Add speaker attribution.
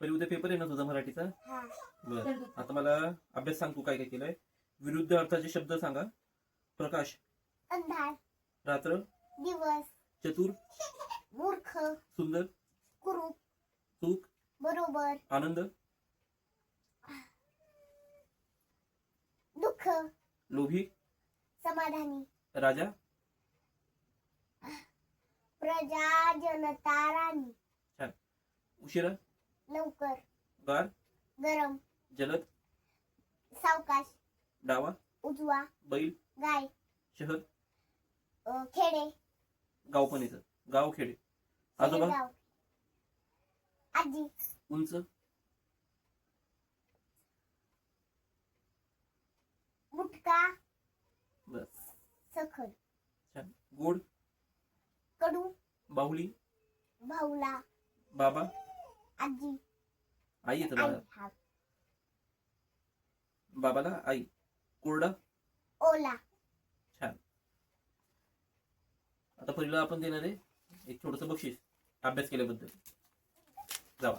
Speaker 1: पहिले उद्या पेपर आहे ना तुझा मराठीचा?
Speaker 2: हा.
Speaker 1: बर, आता मला अभ्यास सांग, तू काय काय केलंय. विरुद्ध अर्थाचे शब्द सांगा. प्रकाश,
Speaker 2: अंधार,
Speaker 1: रात्र,
Speaker 2: दिवस,
Speaker 1: चतुर,
Speaker 2: मूर्ख,
Speaker 1: सुंदर,
Speaker 2: कुरूप,
Speaker 1: चूक,
Speaker 2: बरोबर,
Speaker 1: आनंद,
Speaker 2: दुःख,
Speaker 1: लोभी,
Speaker 2: समाधानी,
Speaker 1: राजा,
Speaker 2: प्रजा, जनता, राणी,
Speaker 1: छान, उशिरा,
Speaker 2: लवकर,
Speaker 1: गार,
Speaker 2: गरम,
Speaker 1: जलद,
Speaker 2: सावकाश,
Speaker 1: डावा,
Speaker 2: उजवा,
Speaker 1: बैल,
Speaker 2: गाय,
Speaker 1: शहर,
Speaker 2: खेडे,
Speaker 1: गाव पण येतं, गाव, खेडे, आजोबा,
Speaker 2: गाव, आजी,
Speaker 1: उंच,
Speaker 2: मुटका,
Speaker 1: बर,
Speaker 2: सखल,
Speaker 1: छान, गोड,
Speaker 2: कडू,
Speaker 1: बाहुली,
Speaker 2: भाऊला,
Speaker 1: बाबा,
Speaker 2: आजी,
Speaker 1: आई येतं
Speaker 2: आई,
Speaker 1: बाळा.
Speaker 2: हा,
Speaker 1: बाबाला आई. कोरडा,
Speaker 2: ओला.
Speaker 1: छान. आता पहिलं आपण देणार आहे एक छोटस बक्षीस अभ्यास केल्याबद्दल. जावा.